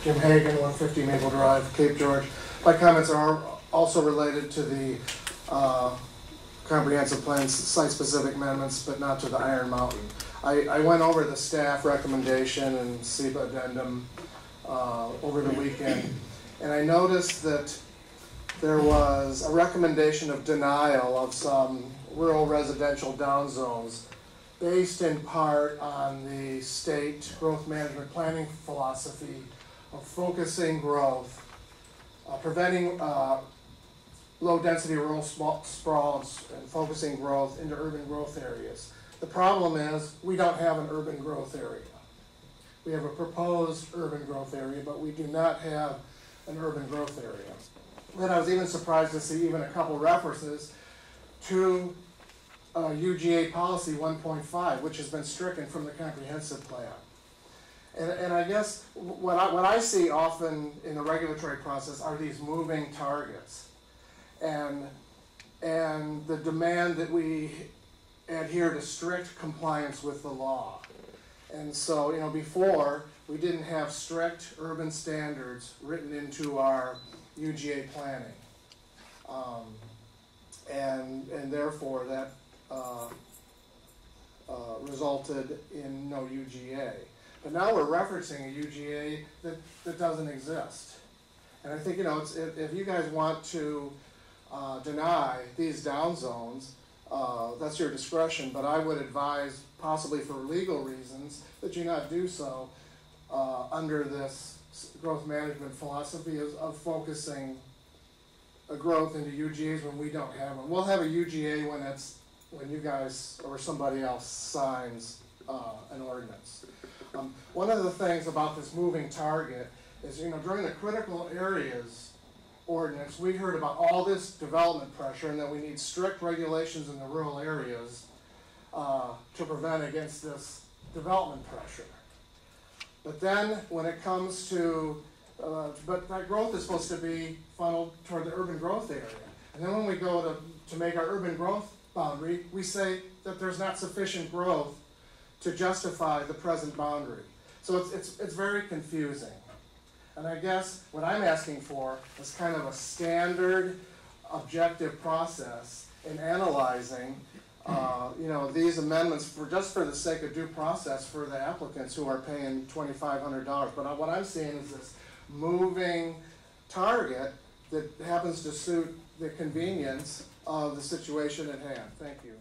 Jim Hagen, 150 Maple Drive, Cape George. My comments are also related to the comprehensive plan site-specific amendments, but not to the Iron Mountain. I went over the staff recommendation and SEBA addendum over the weekend, and I noticed that there was a recommendation of denial of some rural residential down zones based in part on the state growth management planning philosophy of focusing growth, preventing low-density rural sprawl and focusing growth into urban growth areas. The problem is we don't have an urban growth area. We have a proposed urban growth area, but we do not have an urban growth area. Then I was even surprised to see even a couple references to UGA policy 1.5, which has been stricken from the comprehensive plan. And I guess what I see often in the regulatory process are these moving targets, and the demand that we adhere to strict compliance with the law. And so, you know, before we didn't have strict urban standards written into our UGA planning, and therefore that resulted in no UGA. But now we're referencing a UGA that doesn't exist. And I think, you know, if you guys want to deny these down zones, that's your discretion, but I would advise, possibly for legal reasons, that you not do so under this growth management philosophy of focusing a growth into UGAs when we don't have one. We'll have a UGA when you guys or somebody else signs an ordinance. One of the things about this moving target is, you know, during the critical areas ordinance, we heard about all this development pressure and that we need strict regulations in the rural areas to prevent against this development pressure. But then when it comes to, but that growth is supposed to be funneled toward the urban growth area. And then when we go to make our urban growth boundary, we say that there's not sufficient growth to justify the present boundary. So it's very confusing. And I guess what I'm asking for is kind of a standard objective process in analyzing you know, these amendments just for the sake of due process for the applicants who are paying $2,500. But what I'm seeing is this moving target that happens to suit the convenience of the situation at hand. Thank you.